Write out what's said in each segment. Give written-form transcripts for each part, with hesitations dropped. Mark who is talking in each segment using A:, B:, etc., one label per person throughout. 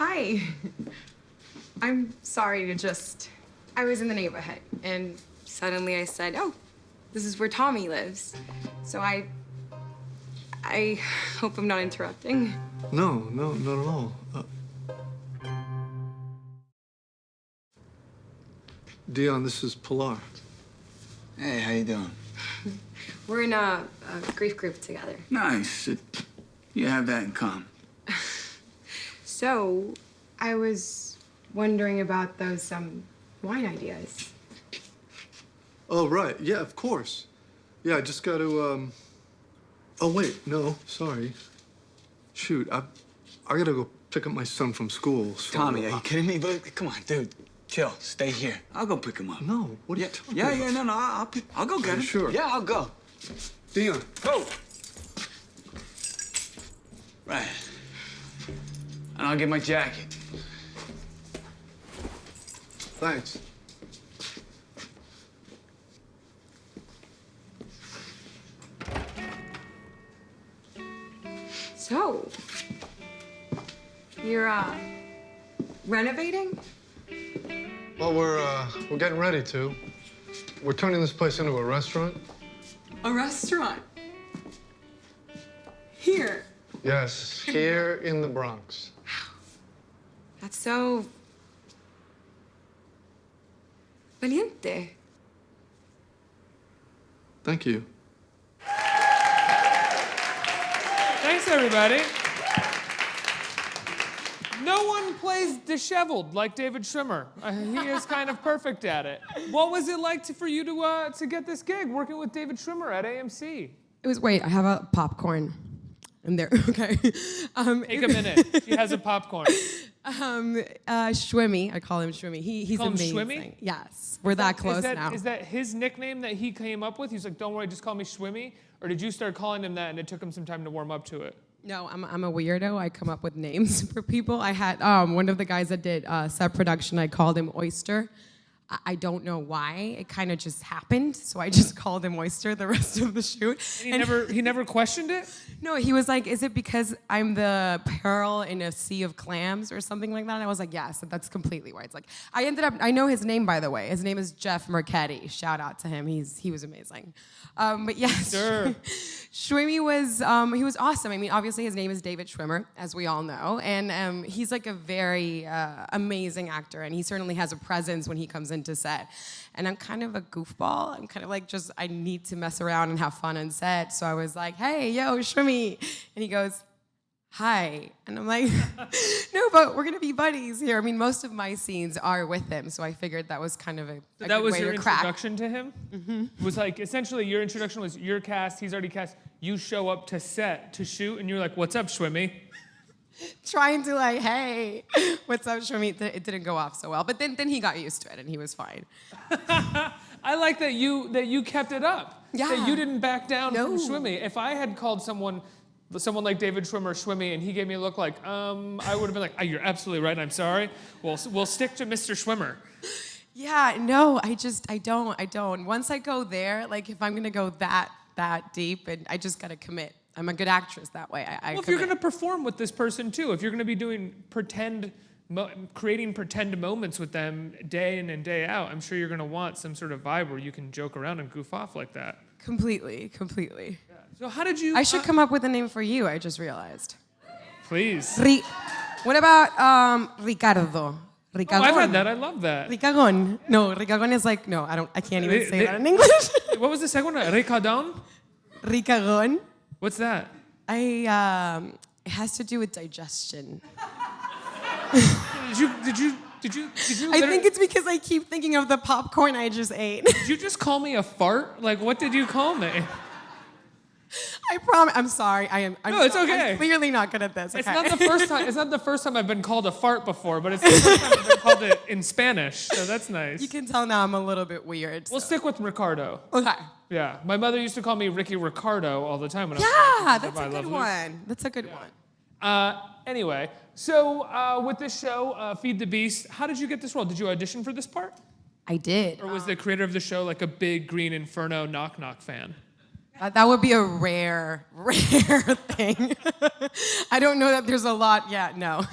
A: Hi. I'm sorry to just... I was in the neighborhood, and suddenly I said, oh, this is where Tommy lives. So I hope I'm not interrupting.
B: No, not at all. Dion, this is Pilar.
C: Hey, how you doing?
A: We're in a grief group together.
C: Nice. You have that in common.
A: So, I was wondering about those, wine ideas.
B: Oh, right. Yeah, of course. Yeah, I just got to, Oh, wait. No, sorry. Shoot, I gotta go pick up my son from school. So...
C: Tommy, are you kidding me? But come on, dude. Chill. Stay here. I'll go pick him up.
B: No, what are you talking about?
C: Yeah, no, I'll go get him.
B: Sure.
C: Yeah, I'll go.
B: Dion.
C: Go. Right. And I'll get my jacket.
B: Thanks.
A: So, you're, renovating?
B: Well, we're getting ready to. We're turning this place into a restaurant.
A: A restaurant? Here?
B: Yes, here in the Bronx.
A: That's so... valiente.
B: Thank you.
D: Thanks, everybody. No one plays disheveled like David Schwimmer. He is kind of perfect at it. What was it like for you to get this gig working with David Schwimmer at AMC?
A: It was, wait, I have a popcorn. And there, okay.
D: Take a minute. She has a popcorn.
A: Schwimmy, I call him Schwimmy. He's
D: call him
A: amazing.
D: Schwimmy?
A: Yes, we're that close now.
D: Is that his nickname that he came up with? He's like, don't worry, just call me Schwimmy? Or did you start calling him that and it took him some time to warm up to it?
A: No, I'm a weirdo. I come up with names for people. I had one of the guys that did set production, I called him Oyster. I don't know why. It kind of just happened, so I just called him Oyster the rest of the shoot.
D: And he never questioned it?
A: No, he was like, is it because I'm the pearl in a sea of clams or something like that? And I was like, yes, that's completely why. It's like, I know his name, by the way. His name is Jeff Mercetti. Shout out to him. He was amazing. But yes,
D: sure.
A: Schwimmy was, he was awesome. I mean, obviously his name is David Schwimmer, as we all know. And he's like a very amazing actor. And he certainly has a presence when he comes into set. And I'm kind of a goofball. I'm kind of like I need to mess around and have fun on set. So I was like, hey, yo, Schwimmy. And he goes, hi. And I'm like, no, but we're going to be buddies here. I mean, most of my scenes are with him. So I figured that was kind of a good way to crack.
D: That was your introduction to him? Mm-hmm. It was like, essentially, your introduction was your cast, he's already cast. You show up to set to shoot, and you're like, what's up, Schwimmy?
A: Trying to like, hey, what's up, Schwimmy? It didn't go off so well. But then he got used to it, and he was fine.
D: I like that you kept it up.
A: Yeah.
D: That you didn't back down
A: No.
D: from Schwimmy. If I had called someone like David Schwimmer Schwimmy, and he gave me a look like, I would have been like, oh, you're absolutely right, I'm sorry. We'll stick to Mr. Schwimmer.
A: Yeah, no, I don't. Once I go there, like if I'm gonna go that deep, and I just gotta commit. I'm a good actress that way.
D: Well, if you're gonna perform with this person too, if you're gonna be doing creating pretend moments with them day in and day out, I'm sure you're gonna want some sort of vibe where you can joke around and goof off like that.
A: Completely.
D: Yeah. So how did you...
A: I should come up with a name for you, I just realized.
D: Please.
A: What about Ricardo? Ricagon.
D: Oh, I've had that. I love that.
A: Ricagon. No, Ricagon is like, no, I can't even say that in English.
D: What was the second one? Ricadon?
A: Ricagon.
D: What's that?
A: It has to do with digestion.
D: Did you
A: I think it's because I keep thinking of the popcorn I just ate.
D: Did you just call me a fart? Like, what did you call me?
A: I promise. I'm sorry.
D: No, it's okay.
A: I'm clearly not good at this. Okay.
D: It's not the first time. It's not the first time I've been called a fart before, but it's the first time I've been called it in Spanish. So that's nice.
A: You can tell now I'm a little bit weird.
D: We'll stick with Ricardo.
A: Okay.
D: Yeah, my mother used to call me Ricky Ricardo all the time when I was
A: that's a good one. That's a good one.
D: Anyway, so with this show, Feed the Beast, how did you get this role? Did you audition for this part?
A: I did.
D: Or was the creator of the show like a big Green Inferno Knock Knock fan?
A: That would be a rare thing. I don't know that there's a lot yet, no.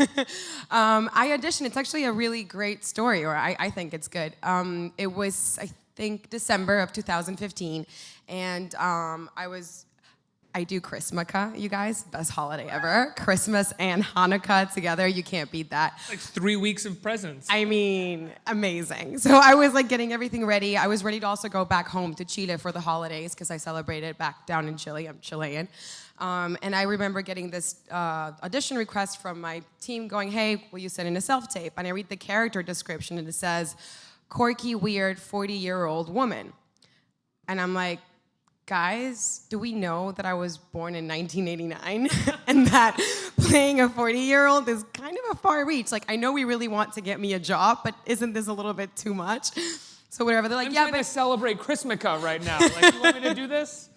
A: I auditioned. It's actually a really great story, or I think it's good. It was, I think, December of 2015, and I do Christmaka, you guys. Best holiday ever. Christmas and Hanukkah together. You can't beat that.
D: Like 3 weeks of presents.
A: I mean, amazing. So I was like getting everything ready. I was ready to also go back home to Chile for the holidays because I celebrated back down in Chile. I'm Chilean. And I remember getting this audition request from my team going, hey, will you send in a self-tape? And I read the character description and it says, quirky, weird, 40-year-old woman. And I'm like, guys, do we know that I was born in 1989 and that playing a 40-year-old is kind of a far reach? Like, I know we really want to get me a job, but isn't this a little bit too much? So whatever, they're like,
D: I'm
A: yeah,
D: trying
A: but
D: to celebrate Christmaka right now. Like, you want me to do this?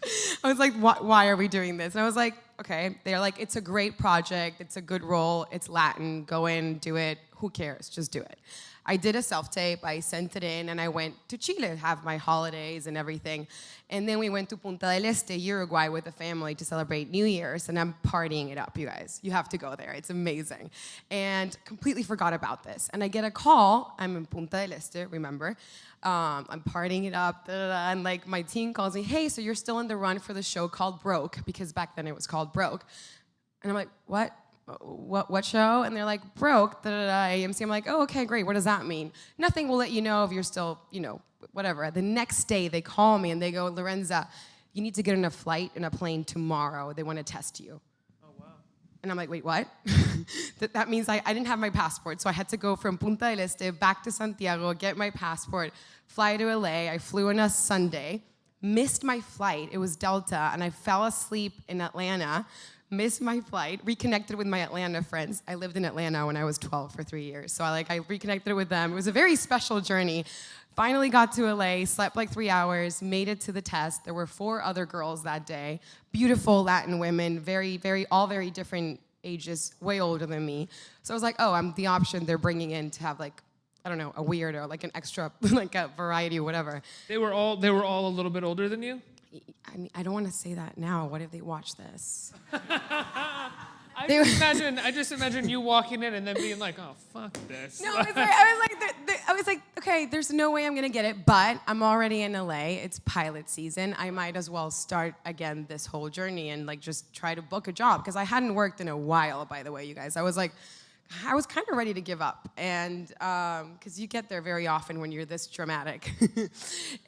A: I was like, why are we doing this? And I was like, okay. They're like, it's a great project. It's a good role. It's Latin. Go in, do it. Who cares? Just do it. I did a self-tape, I sent it in, and I went to Chile to have my holidays and everything. And then we went to Punta del Este, Uruguay, with the family to celebrate New Year's, and I'm partying it up, you guys. You have to go there. It's amazing. And completely forgot about this. And I get a call. I'm in Punta del Este, remember? I'm partying it up, and like my team calls me, hey, so you're still in the run for the show called Broke, because back then it was called Broke. And I'm like, what show? And they're like, Broke, AMC. I'm like, oh, okay, great. What does that mean? Nothing. We'll let you know if you're still, whatever. The next day, they call me and they go, Lorenza, you need to get on a flight and a plane tomorrow. They want to test you.
D: Oh, wow.
A: And I'm like, wait, what? that means I didn't have my passport, so I had to go from Punta del Este back to Santiago, get my passport, fly to LA. I flew on a Sunday, missed my flight. It was Delta, and I fell asleep in Atlanta. Missed my flight, reconnected with my Atlanta friends. I lived in Atlanta when I was 12 for 3 years. So I reconnected with them. It was a very special journey. Finally got to LA, slept like 3 hours, made it to the test. There were 4 other girls that day. Beautiful Latin women, all very different ages, way older than me. So I was like, oh, I'm the option they're bringing in to have like, I don't know, a weirdo, like an extra, like a variety or whatever.
D: They were all a little bit older than you?
A: I mean, I don't want to say that now. What if they watch this?
D: I just imagine you walking in and then being like, oh, fuck this.
A: No, I was like, okay, there's no way I'm gonna get it, but I'm already in LA. It's pilot season. I might as well start again this whole journey and like just try to book a job because I hadn't worked in a while, by the way, you guys. I was kind of ready to give up, and because you get there very often when you're this dramatic.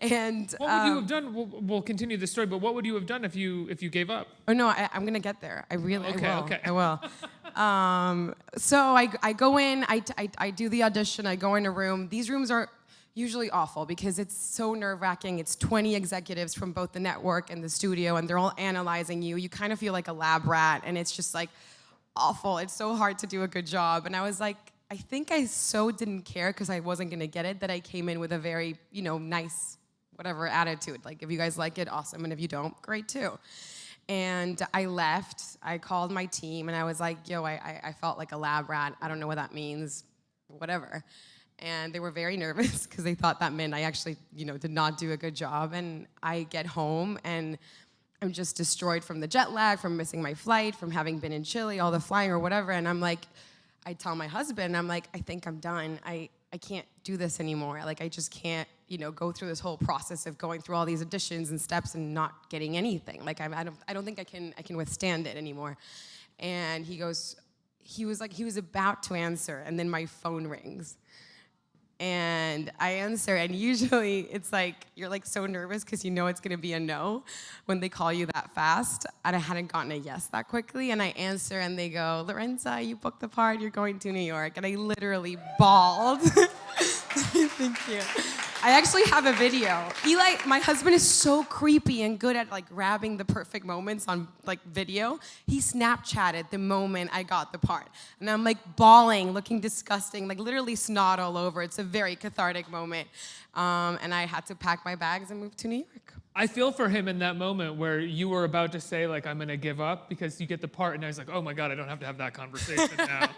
A: And
D: what would you have done? We'll continue the story, but what would you have done if you gave up?
A: Oh no, I'm gonna get there. I will.
D: Okay.
A: I will. So I go in. I do the audition. I go in a room. These rooms are usually awful because it's so nerve-wracking. It's 20 executives from both the network and the studio, and they're all analyzing you. You kind of feel like a lab rat, and it's just like awful. It's so hard to do a good job. And I was like, I think I so didn't care because I wasn't going to get it that I came in with a very, nice, whatever attitude. Like, if you guys like it, awesome. And if you don't, great too. And I left. I called my team and I was like, yo, I felt like a lab rat. I don't know what that means, whatever. And they were very nervous because they thought that meant I actually, did not do a good job. And I get home and I'm just destroyed from the jet lag, from missing my flight, from having been in Chile, all the flying or whatever. And I'm like, I tell my husband, I'm like, I think I'm done. I can't do this anymore. Like, I just can't, go through this whole process of going through all these auditions and steps and not getting anything. Like, I don't think I can withstand it anymore. And he was about to answer, and then my phone rings. And I answer, and usually it's like, you're like so nervous because it's gonna be a no when they call you that fast. And I hadn't gotten a yes that quickly. And I answer, and they go, Lorenza, you booked the part, you're going to New York. And I literally bawled. Thank you. I actually have a video. Eli, my husband is so creepy and good at like grabbing the perfect moments on like video. He Snapchatted the moment I got the part. And I'm like bawling, looking disgusting, like literally snot all over. It's a very cathartic moment. And I had to pack my bags and move to New York.
D: I feel for him in that moment where you were about to say like, I'm gonna give up because you get the part and I was like, oh my God, I don't have to have that conversation now.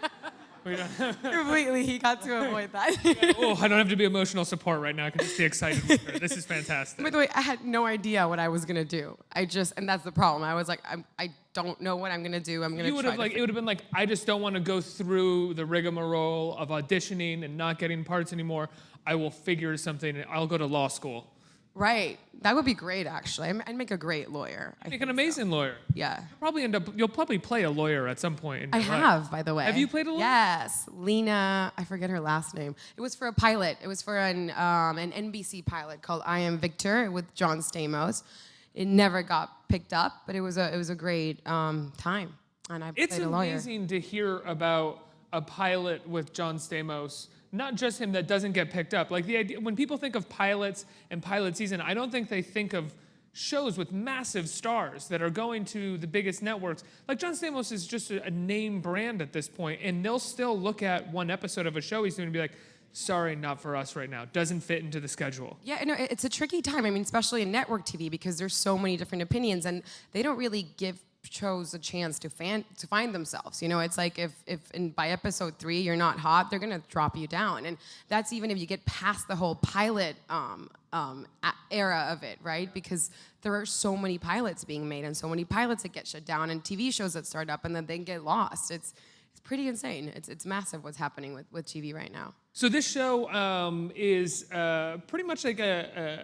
D: We don't-
A: Completely, he got to avoid that.
D: oh, I don't have to be emotional support right now. I can just be excited with her. This is fantastic.
A: By the way, I had no idea what I was gonna do. And that's the problem. I was like, I don't know what I'm gonna do. I'm gonna.
D: You would have it would have been like, I just don't want to go through the rigmarole of auditioning and not getting parts anymore. I will figure something. I'll go to law school.
A: Right. That would be great, actually. I'd make a great lawyer.
D: Make an amazing lawyer.
A: Yeah.
D: You'll probably play a lawyer at some point in
A: I
D: your life.
A: have, by the way.
D: Have you played a lawyer?
A: Yes. Lena, I forget her last name. It was for a pilot. It was for an NBC pilot called I Am Victor with John Stamos. It never got picked up, but it was a great time. And I played a lawyer.
D: It's amazing to hear about a pilot with John Stamos. Not just him that doesn't get picked up. Like the idea, when people think of pilots and pilot season, I don't think they think of shows with massive stars that are going to the biggest networks. Like John Stamos is just a name brand at this point, and they'll still look at one episode of a show he's doing and be like, sorry, not for us right now. Doesn't fit into the schedule.
A: Yeah, no, it's a tricky time. I mean, especially in network TV because there's so many different opinions, and they don't really give shows a chance to find themselves. You know, it's like if by episode 3 you're not hot, they're gonna drop you down, and that's even if you get past the whole pilot era of it, right? Because there are so many pilots being made and so many pilots that get shut down and TV shows that start up and then they get lost. It's pretty insane. It's massive what's happening with TV right now.
D: So this show is pretty much like an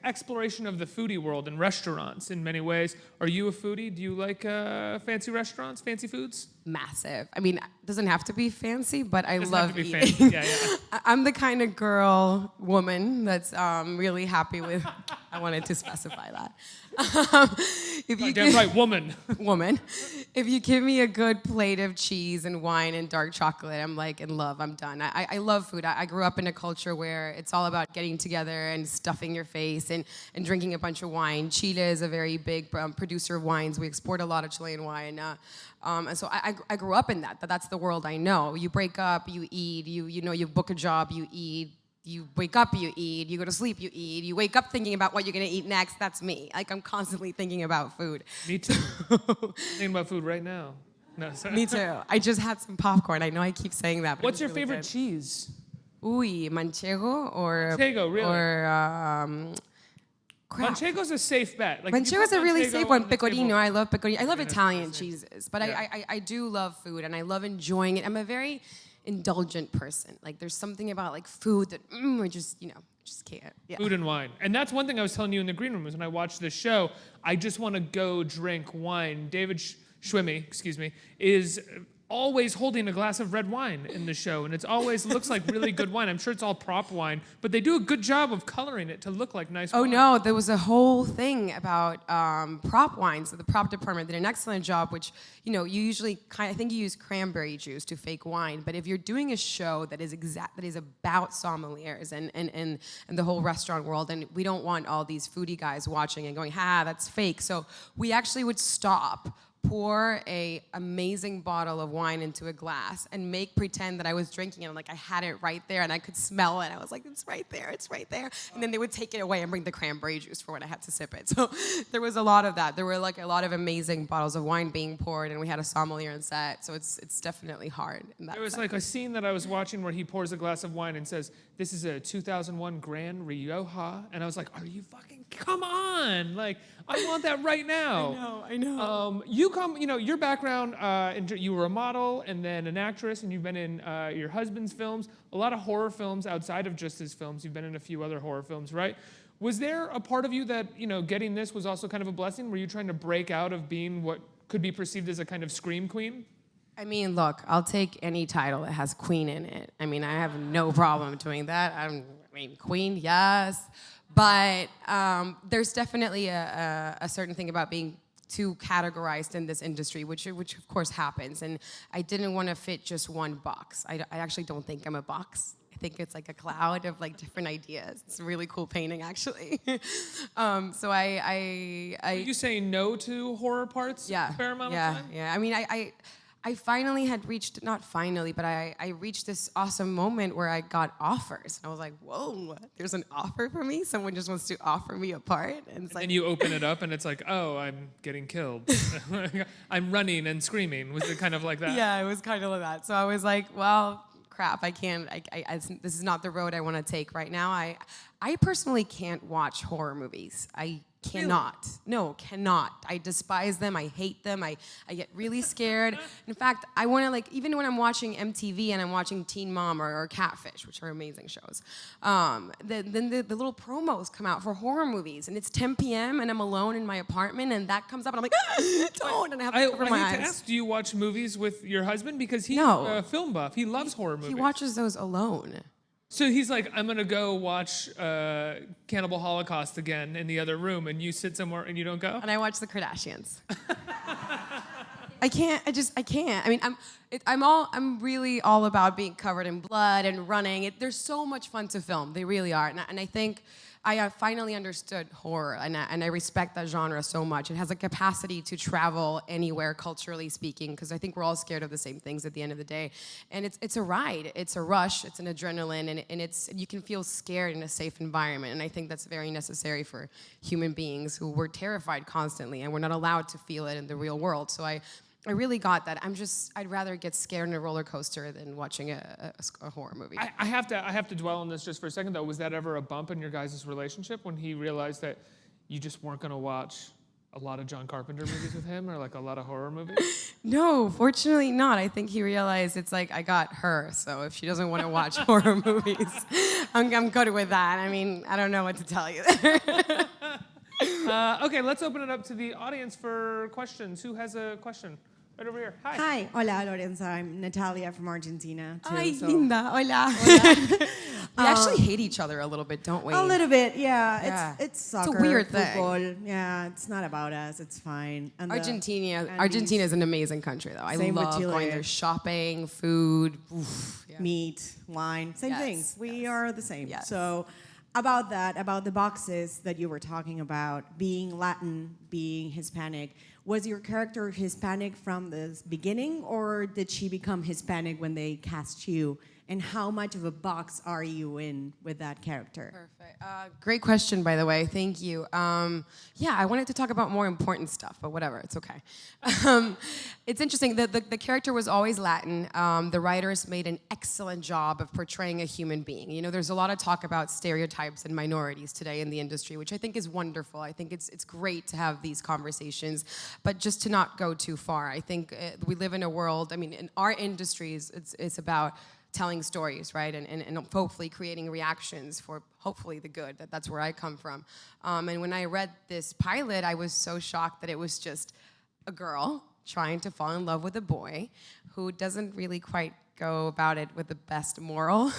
D: exploration of the foodie world and restaurants in many ways. Are you a foodie? Do you like fancy restaurants, fancy foods?
A: Massive. I mean, it doesn't have to be fancy, but I
D: Doesn't
A: love
D: have to be
A: eating.
D: fancy. Yeah.
A: I'm the kind of woman that's really happy with. I wanted to specify that. If you
D: Damn right, woman.
A: woman, if you give me a good plate of cheese and wine and dark chocolate, I'm like in love. I'm done. I love food. I grew up in a culture where it's all about getting together and stuffing your face and drinking a bunch of wine. Chile is a very big producer of wines. We export a lot of Chilean wine. And so I grew up in that. That's the world I know. You break up, you eat. You book a job, you eat. You wake up, you eat. You go to sleep, you eat. You wake up thinking about what you're gonna eat next. That's me. Like I'm constantly thinking about food.
D: Me too. Thinking about food right now. No, sorry.
A: Me too. I just had some popcorn. I know I keep saying that. But
D: What's
A: it
D: your
A: was really
D: favorite
A: good.
D: cheese?
A: Uy, manchego or
D: Manchego, really?
A: or crap.
D: Manchego's a safe bet. Like, if you
A: Manchego's
D: put
A: a really
D: Manchego
A: safe one.
D: on the
A: Pecorino,
D: table-
A: I love pecorino. I love
D: Pecorino's
A: Italian
D: amazing.
A: cheeses, but
D: Yeah.
A: I do love food and I love enjoying it. I'm a very indulgent person. Like there's something about like food that I just can't. Yeah.
D: Food and wine. And that's one thing I was telling you in the green room is when I watched this show, I just want to go drink wine. David Schwimmer, is always holding a glass of red wine in the show, and it's always looks like really good wine. I'm sure it's all prop wine, but they do a good job of coloring it to look like nice
A: Oh
D: wine.
A: no, there was a whole thing about prop wine. So the prop department did an excellent job, which, you usually I think you use cranberry juice to fake wine. But if you're doing a show that is about sommeliers and the whole restaurant world, and we don't want all these foodie guys watching and going, that's fake. So we actually would stop, pour a amazing bottle of wine into a glass and pretend that I was drinking it. And like I had it right there and I could smell it. I was like, it's right there. And then they would take it away and bring the cranberry juice for when I had to sip it. So there was a lot of that. There were like a lot of amazing bottles of wine being poured and we had a sommelier on set. So it's definitely hard in that
D: There was
A: sense.
D: like a scene that I was watching where he pours a glass of wine and says, "This is a 2001 Grand Rioja," and I was like, "Are you fucking? Come on! Like, I want that right now."
A: I know.
D: Your background, you were a model and then an actress, and you've been in your husband's films, a lot of horror films outside of just his films. You've been in a few other horror films, right? Was there a part of you that, getting this was also kind of a blessing? Were you trying to break out of being what could be perceived as a kind of scream queen?
A: I mean, look, I'll take any title that has queen in it. I mean, I have no problem doing that. Queen, yes. But there's definitely a certain thing about being too categorized in this industry, which of course happens. And I didn't want to fit just one box. I actually don't think I'm a box. I think it's like a cloud of like different ideas. It's a really cool painting, actually. So
D: Are you saying no to horror parts?
A: yeah,
D: A fair amount
A: yeah,
D: of time?
A: yeah. I mean, I finally had reached, not finally, but I reached this awesome moment where I got offers. And I was like, whoa, there's an offer for me? Someone just wants to offer me a part? And it's like,
D: And you open it up and it's like, oh, I'm getting killed. I'm running and screaming. Was it kind of like that?
A: yeah, it was kind of like that. So I was like, well, crap, I can't, this is not the road I want to take right now. I personally can't watch horror movies. I cannot. No, cannot. I despise them. I hate them. I get really scared. In fact, I want to, like, even when I'm watching MTV and I'm watching Teen Mom or Catfish, which are amazing shows, then the little promos come out for horror movies, and it's 10 p.m. and I'm alone in my apartment, and that comes up, and I'm like, don't, and I have to cover my
D: I hate
A: eyes.
D: to ask, do you watch movies with your husband? Because he's
A: No.
D: a film buff. He loves horror movies.
A: He watches those alone.
D: So he's like, I'm going to go watch Cannibal Holocaust again in the other room, and you sit somewhere and you don't go?
A: And I watch the Kardashians. I can't. I can't. I mean, I'm really all about being covered in blood and running. There's so much fun to film. They really are. And I think I finally understood horror, and I respect that genre so much. It has a capacity to travel anywhere, culturally speaking, because I think we're all scared of the same things at the end of the day. And it's a ride, it's a rush, it's an adrenaline, and you can feel scared in a safe environment. And I think that's very necessary for human beings who were terrified constantly, and we're not allowed to feel it in the real world. So I really got that. I'd rather get scared in a roller coaster than watching a horror movie.
D: I have to dwell on this just for a second, though. Was that ever a bump in your guys' relationship when he realized that you just weren't going to watch a lot of John Carpenter movies with him, or like a lot of horror movies?
A: No, fortunately not. I think he realized it's like, I got her, so if she doesn't want to watch horror movies, I'm good with that. I mean, I don't know what to tell you there.
D: Okay, let's open it up to the audience for questions. Who has a question? Right over here. Hi.
E: Hi, hola Lorenza. I'm Natalia from Argentina too.
A: Ay,
E: so-
A: linda, hola. We actually hate each other a little bit, don't we?
E: A little bit, yeah.
A: Yeah.
E: It's soccer,
A: It's a weird
E: football.
A: thing.
E: Yeah, it's not about us. It's fine. And
A: Argentina is an amazing country, though. I
E: Same with
A: love
E: Chile.
A: going there, shopping, food. Oof, yeah.
E: meat, wine, same
A: Yes,
E: things. We
A: yes.
E: are the same.
A: Yes.
E: So about that, about the boxes that you were talking about, being Latin, being Hispanic, was your character Hispanic from the beginning, or did she become Hispanic when they cast you? And how much of a box are you in with that character?
A: Perfect. Great question, by the way. Thank you. Yeah, I wanted to talk about more important stuff, but whatever, it's okay. It's interesting. The character was always Latin. The writers made an excellent job of portraying a human being. You know, there's a lot of talk about stereotypes and minorities today in the industry, which I think is wonderful. I think it's great to have these conversations, but just to not go too far. I think we live in a world, I mean, in our industries, it's about telling stories, right? And hopefully creating reactions for hopefully the good. That's where I come from. And when I read this pilot, I was so shocked that it was just a girl trying to fall in love with a boy who doesn't really quite go about it with the best moral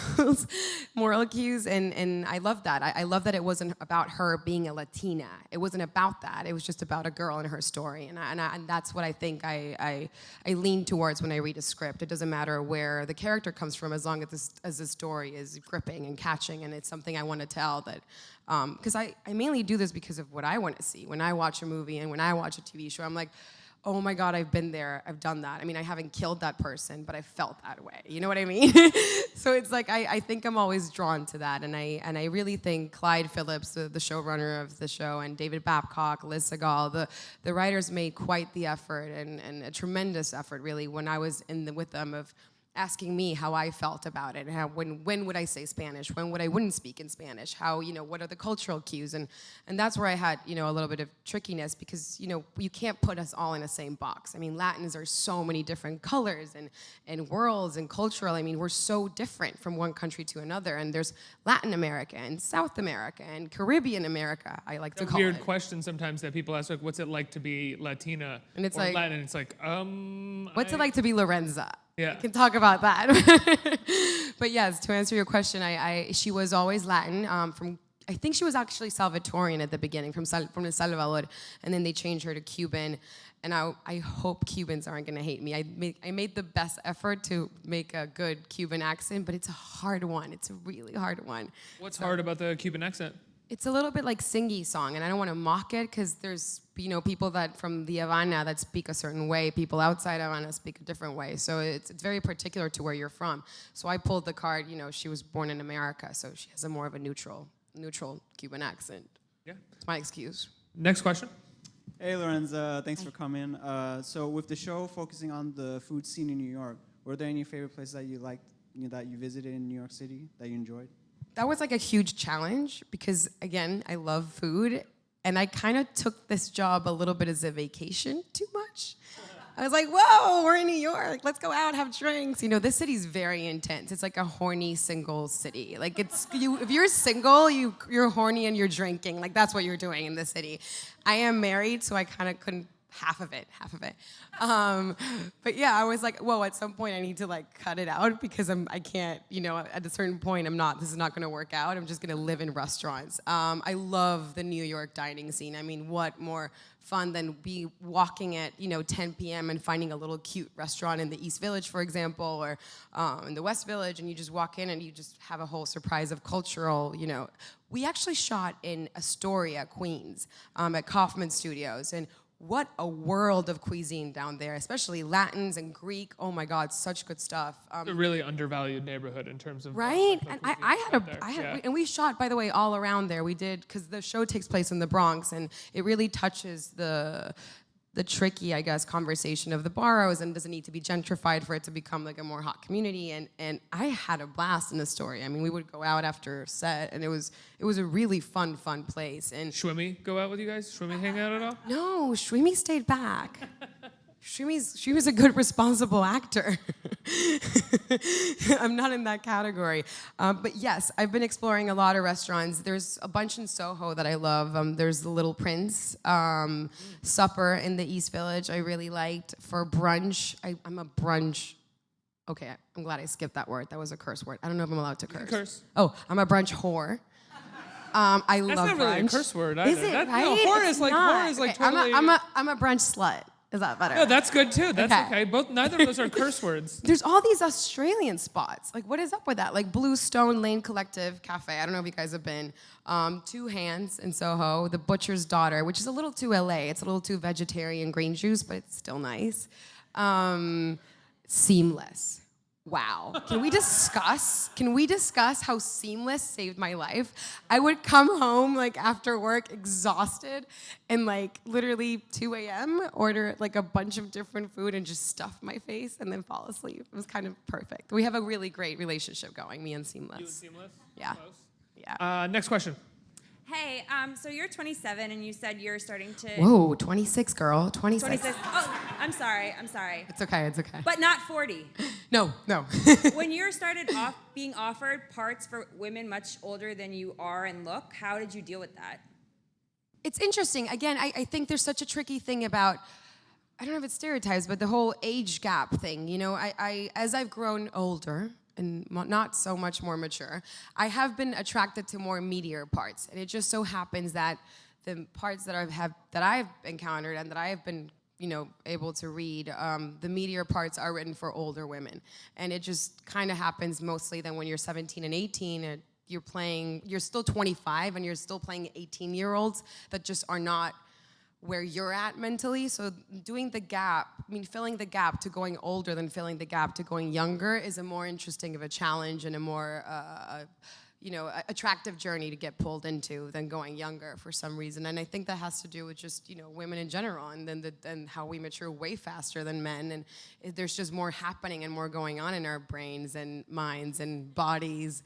A: cues, and I love that. I love that it wasn't about her being a Latina. It wasn't about that. It was just about a girl and her story, and that's what I think I lean towards when I read a script. It doesn't matter where the character comes from, as long as the story is gripping and catching, and it's something I want to tell. That because I mainly do this because of what I want to see. When I watch a movie and when I watch a TV show, I'm like, oh my God, I've been there, I've done that. I mean, I haven't killed that person, but I felt that way. You know what I mean? So it's like, I think I'm always drawn to that. And I really think Clyde Phillips, the showrunner of the show, and David Babcock, Liz Segal, the writers made quite the effort and a tremendous effort, really, when I was with them, of asking me how I felt about it, and how, when would I say Spanish, when would I wouldn't speak in Spanish, how, what are the cultural cues, and that's where I had, a little bit of trickiness, because, you can't put us all in the same box. I mean, Latins are so many different colors and worlds and cultural. I mean, we're so different from one country to another, and there's Latin America and South America and Caribbean America, I like to call
D: Weird
A: it.
D: question sometimes that people ask, like, what's it like to be Latina
A: And it's
D: or
A: like,
D: Latin? And it's like,
A: what's it like to be Lorenza?
D: Yeah.
A: We can talk about that. But yes, to answer your question, she was always Latin. I think she was actually Salvatorian at the beginning, from El Salvador, and then they changed her to Cuban. And I hope Cubans aren't going to hate me. I made the best effort to make a good Cuban accent, but it's a hard one. It's a really hard one.
D: What's hard about the Cuban accent?
A: It's a little bit like singy song, and I don't want to mock it because there's people that from the Havana that speak a certain way, people outside Havana speak a different way. So it's very particular to where you're from. So I pulled the card. She was born in America, so she has a more of a neutral Cuban accent.
D: Yeah.
A: It's my excuse.
D: Next question.
F: Hey, Lorenza, thanks for coming. So with the show focusing on the food scene in New York, were there any favorite places that you liked, that you visited in New York City that you enjoyed?
A: That was like a huge challenge because, again, I love food, and I kind of took this job a little bit as a vacation too much. I was like, whoa, we're in New York. Let's go out, have drinks. This city's very intense. It's like a horny single city. Like if you're single, you're horny and you're drinking. Like that's what you're doing in the city. I am married, so I kind of couldn't half of it. But yeah, I was like, whoa, at some point I need to like cut it out because I can't, at a certain point this is not gonna work out. I'm just gonna live in restaurants. I love the New York dining scene. I mean, what more fun than be walking at, 10 p.m. and finding a little cute restaurant in the East Village, for example, or in the West Village, and you just walk in and you just have a whole surprise of cultural, We actually shot in Astoria, Queens, at Kaufman Studios, and what a world of cuisine down there, especially Latins and Greek. Oh my God, such good stuff.
D: It's a really undervalued neighborhood in terms of
A: right.
D: of
A: And
D: cuisine
A: I
D: out there.
A: had, and we shot, by the way, all around there. We did because the show takes place in the Bronx, and it really touches the tricky, I guess, conversation of the boroughs, and doesn't need to be gentrified for it to become like a more hot community. And I had a blast in the story. I mean, we would go out after set, and it was a really fun place. And
D: Schwimmy go out with you guys? Schwimmy hang out at all?
A: no, Shwimi stayed back. She was a good, responsible actor. I'm not in that category. But yes, I've been exploring a lot of restaurants. There's a bunch in Soho that I love. There's the Little Prince, Supper in the East Village I really liked. For brunch, I'm a brunch. Okay, I'm glad I skipped that word. That was a curse word. I don't know if I'm allowed to curse.
D: curse.
A: Oh, I'm a brunch whore. I
D: That's
A: love
D: not really
A: brunch.
D: a curse word either.
A: Is it
D: That,
A: right?
D: No, whore
A: It's
D: is like
A: not.
D: whore is like
A: Okay,
D: totally.
A: I'm a brunch slut. Is that better?
D: No, that's good too. That's
A: Okay.
D: okay. Neither of those are curse words.
A: There's all these Australian spots. Like, what is up with that? Like Blue Stone Lane Collective Cafe. I don't know if you guys have been. Two Hands in Soho. The Butcher's Daughter, which is a little too LA. It's a little too vegetarian green juice, but it's still nice. Seamless. Wow. Can we discuss how Seamless saved my life? I would come home like after work exhausted and like literally 2 a.m. order like a bunch of different food and just stuff my face and then fall asleep. It was kind of perfect. We have a really great relationship going, me and Seamless.
D: You and Seamless?
A: Yeah.
D: Close.
A: Yeah.
D: Next question.
G: Hey, so you're 27 and you said you're starting to...
A: Whoa, 26, girl. 26.
G: 26. Oh, I'm sorry.
A: It's okay.
G: But not 40.
A: No.
G: When you started being offered parts for women much older than you are and look, how did you deal with that?
A: It's interesting. Again, I think there's such a tricky thing about, I don't know if it's stereotypes, but the whole age gap thing. I as I've grown older and not so much more mature, I have been attracted to more meatier parts. And it just so happens that the parts that I've encountered and that I have been able to read, the meatier parts are written for older women. And it just kind of happens mostly then when you're 17 and 18 and you're still 25 and you're still playing 18-year-olds that just are not where you're at mentally. So filling the gap to going older than filling the gap to going younger is a more interesting of a challenge and a more attractive journey to get pulled into than going younger for some reason. And I think that has to do with just, women in general and then how we mature way faster than men. And there's just more happening and more going on in our brains and minds and bodies.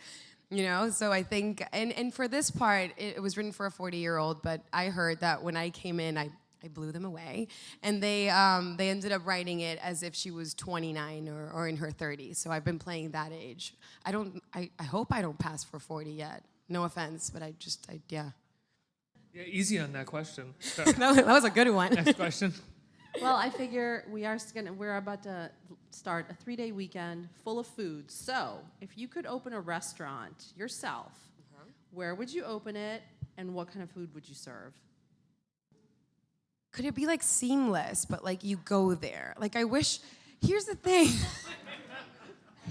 A: So I think, and for this part, it was written for a 40-year-old, but I heard that when I came in, I blew them away, and they ended up writing it as if she was 29 or in her 30s. So I've been playing that age. I hope I don't pass for 40 yet. No offense, but yeah.
D: Yeah, easy on that question. So,
A: That was a good one.
D: next question.
H: Well, I figure we're about to start a 3-day weekend full of food. So, if you could open a restaurant yourself, where would you open it, and what kind of food would you serve?
A: Could it be like Seamless, but like you go there? Like I wish. Here's the thing.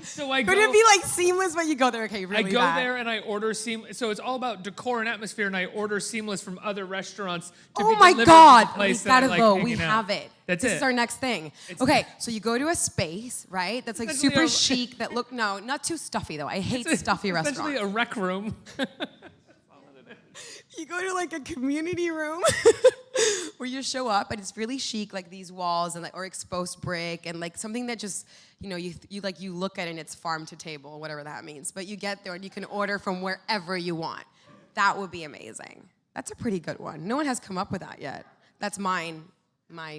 D: So I
A: Could
D: go,
A: it be like seamless, but you go there, okay, really
D: I go
A: bad.
D: there and I order seamless. So it's all about decor and atmosphere, and I order seamless from other restaurants to
A: Oh
D: be
A: my
D: delivered
A: God,
D: to the place
A: we
D: that I
A: gotta
D: like
A: go. We
D: hanging out.
A: have it.
D: That's
A: this
D: it.
A: is our next thing.
D: It's-
A: Okay, so you go to a space, right? That's like
D: Essentially
A: super
D: a-
A: chic. That look no, not too stuffy though. I hate
D: It's
A: stuffy
D: essentially
A: restaurants.
D: a rec room.
A: You go to like a community room where you show up and it's really chic, like these walls and like or exposed brick and like something that just you look at it and it's farm to table, whatever that means. But you get there and you can order from wherever you want. That would be amazing. That's a pretty good one. No one has come up with that yet. That's my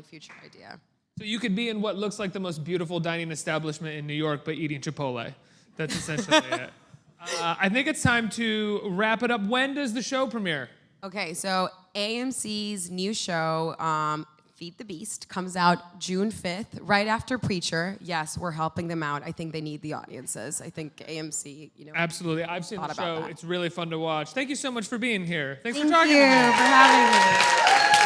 A: future idea.
D: So you could be in what looks like the most beautiful dining establishment in New York, but eating Chipotle. That's essentially it. I think it's time to wrap it up. When does the show premiere?
A: Okay, so AMC's new show, Feed the Beast, comes out June 5th, right after Preacher. Yes, we're helping them out. I think they need the audiences. I think AMC,
D: Absolutely. I've seen the
A: thought about
D: show.
A: that.
D: It's really fun to watch. Thank you so much for being here. Thanks
A: Thank
D: for talking
A: you
D: to me.
A: for having me.